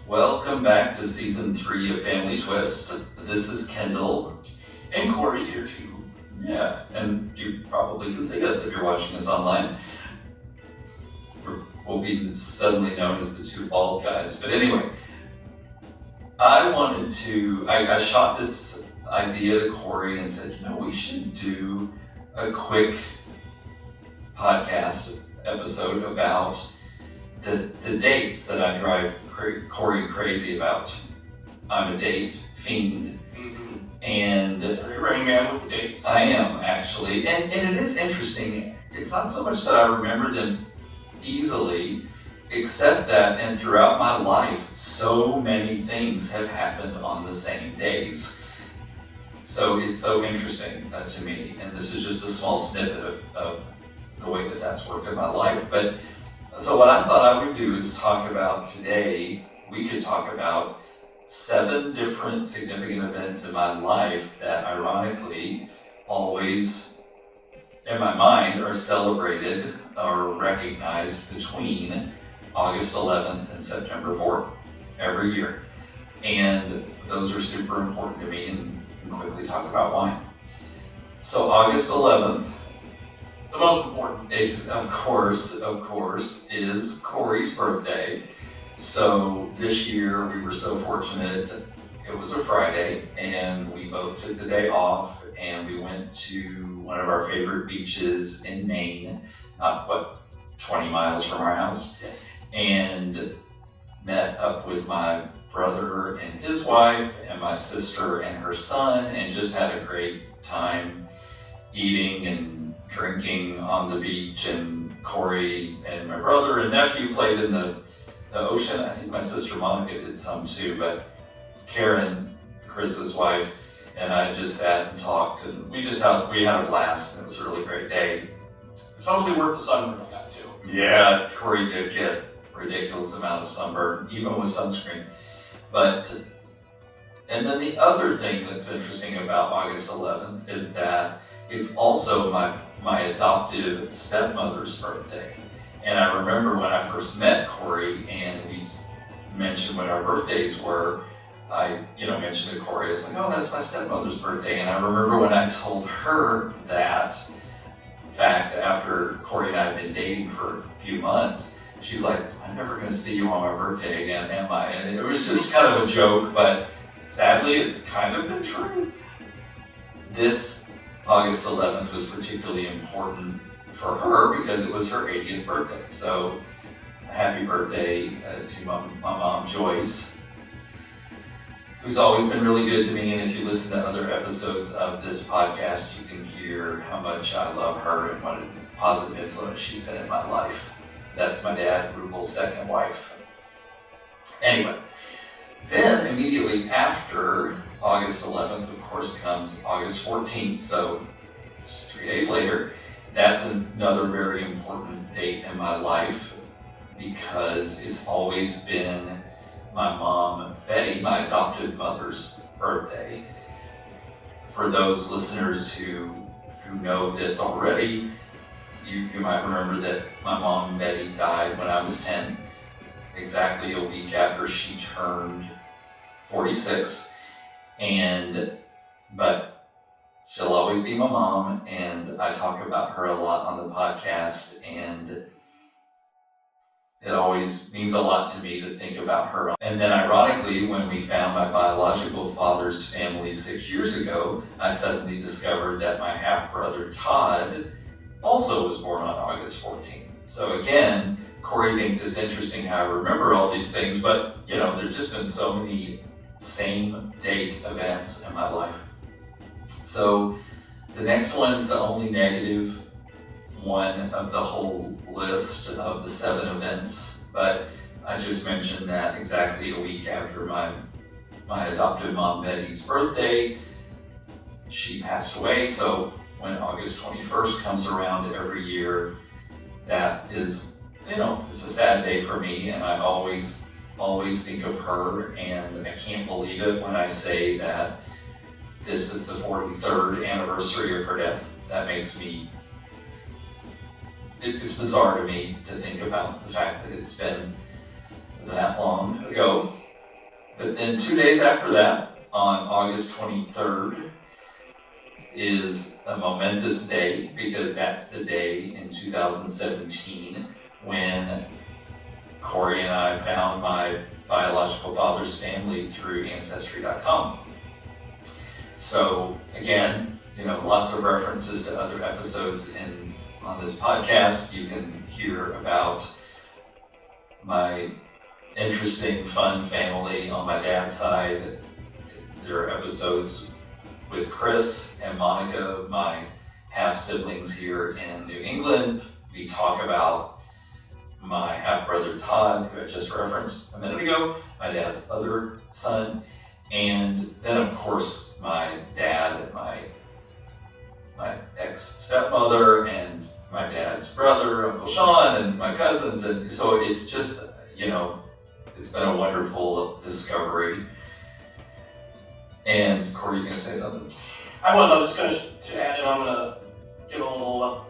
Welcome back to season 3 of Family Twist. This is Kendall. And Corey's here too. Yeah, and you probably can see us if you're watching us online. We'll be suddenly known as the two bald guys. But anyway, I shot this idea to Corey and said, we should do a quick podcast episode about the dates that I drive Corey crazy about. I'm a date fiend. Mm-hmm. And are you running man with the dates? I am, actually. And it is interesting. It's not so much that I remember them easily, except that, and throughout my life, so many things have happened on the same days. So it's so interesting to me. And this is just a small snippet of the way that that's worked in my life. But so what I thought I would do is talk about today, we could talk about 7 different significant events in my life that ironically always, in my mind, are celebrated or recognized between August 11th and September 4th every year. And those are super important to me, and we can quickly talk about why. So August 11th, the most important. Of course, is Corey's birthday. So this year we were so fortunate, it was a Friday, and we both took the day off, and we went to one of our favorite beaches in Maine, not 20 miles from our house, Yes. and met up with my brother and his wife, and my sister and her son, and just had a great time eating and drinking on the beach. And Corey and my brother and nephew played in the ocean. I think my sister Monica did some too, but Karen, Chris's wife, and I just sat and talked, and we had a blast, and it was a really great day. Totally worth the sunburn I got too. Yeah, Corey did get a ridiculous amount of sunburn, even with sunscreen. And then the other thing that's interesting about August 11th is that it's also my adoptive stepmother's birthday. And I remember when I first met Corey and we mentioned when our birthdays were, I mentioned to Corey, I was like, oh, that's my stepmother's birthday. And I remember when I told her that fact after Corey and I had been dating for a few months, she's like, I'm never gonna see you on my birthday again, am I? And it was just kind of a joke, but sadly it's kind of been true. This August 11th was particularly important for her because it was her 80th birthday. So happy birthday to my mom, Joyce, who's always been really good to me. And if you listen to other episodes of this podcast, you can hear how much I love her and what a positive influence she's been in my life. That's my dad, Rubel's second wife. Anyway, then immediately after August 11th, of course, comes August 14th. So just 3 days later, that's another very important date in my life because it's always been my mom, Betty, my adoptive mother's birthday. For those listeners who know this already, you might remember that my mom, Betty, died when I was 10, exactly a week after she turned 46. But she'll always be my mom, and I talk about her a lot on the podcast, and it always means a lot to me to think about her. And then ironically, when we found my biological father's family 6 years ago, I suddenly discovered that my half-brother Todd also was born on August 14th. So again, Corey thinks it's interesting how I remember all these things, but there's just been so many same date events in my life. So the next one's the only negative one of the whole list of the 7 events, but I just mentioned that exactly a week after my adoptive mom Betty's birthday, she passed away. So when August 21st comes around every year, that is, it's a sad day for me, and I always think of her, and I can't believe it when I say that this is the 43rd anniversary of her death. That makes me, it's bizarre to me to think about the fact that it's been that long ago. But then 2 days after that, on August 23rd, is a momentous day because that's the day in 2017 when Corey and I found my biological father's family through Ancestry.com. So again, lots of references to other episodes on this podcast. You can hear about my interesting, fun family on my dad's side. There are episodes with Chris and Monica, my half-siblings here in New England. We talk about my half-brother Todd, who I just referenced a minute ago, my dad's other son, and then of course my dad and my ex-stepmother and my dad's brother, Uncle Sean, and my cousins, and so it's just, it's been a wonderful discovery. And Corey, you gonna say something? I was just going to add in, I'm going to give a little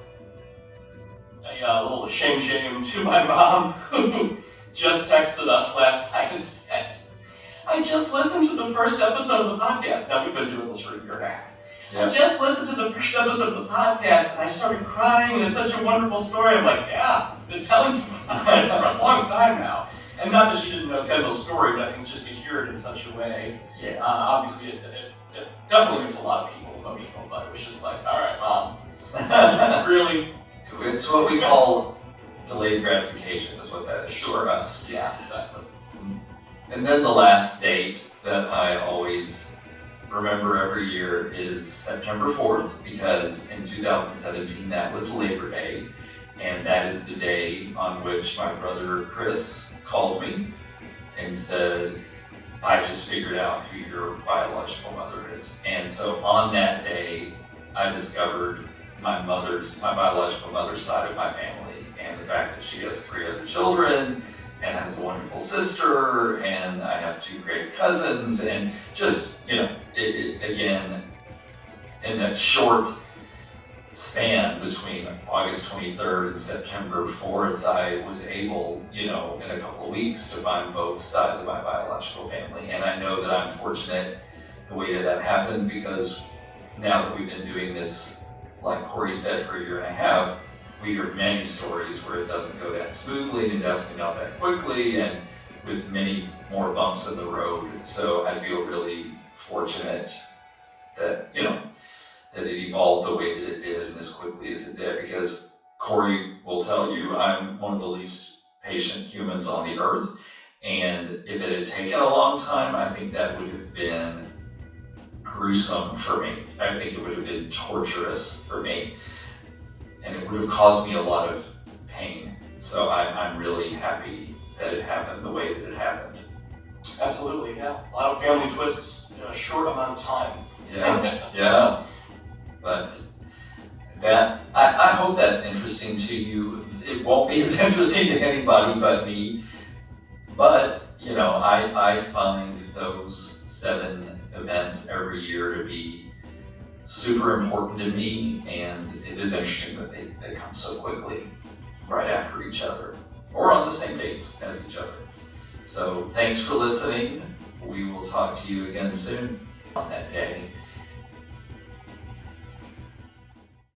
shame to my mom, who just texted us last night and said, I just listened to the first episode of the podcast. Now, we've been doing this for a year and a half. Yep. I just listened to the first episode of the podcast and I started crying, and it's such a wonderful story. I'm like, yeah, I've been telling you about it for a long time now. And not that she didn't know Kendall's story, but I think just to hear it in such a way, obviously it definitely makes a lot of people emotional, but it was just like, all right, Mom, really? It's what we call delayed gratification, is what that is for us. Yeah, exactly. And then the last date that I always remember every year is September 4th, because in 2017 that was Labor Day, and that is the day on which my brother Chris called me and said, I just figured out who your biological mother is. And so on that day, I discovered my biological mother's side of my family, and the fact that she has 3 other children and has a wonderful sister, and I have 2 great cousins, and just, again, in that short span between August 23rd and September 4th, I was able, in a couple of weeks to find both sides of my biological family. And I know that I'm fortunate the way that happened, because now that we've been doing this, like Corey said, for a year and a half, we hear many stories where it doesn't go that smoothly and definitely not that quickly, and with many more bumps in the road. So I feel really fortunate that, that it evolved the way that it did and as quickly as it did, because Corey will tell you I'm one of the least patient humans on the earth, and if it had taken a long time, I think that would have been gruesome for me. I think it would have been torturous for me, and it would have caused me a lot of pain. So I'm really happy that it happened the way that it happened. Absolutely, yeah. A lot of family twists in a short amount of time. Yeah. But I hope that's interesting to you. It won't be as interesting to anybody but me. But, I find those 7 events every year to be super important to me, and it is interesting that they come so quickly right after each other, or on the same dates as each other. So thanks for listening. We will talk to you again soon on that day.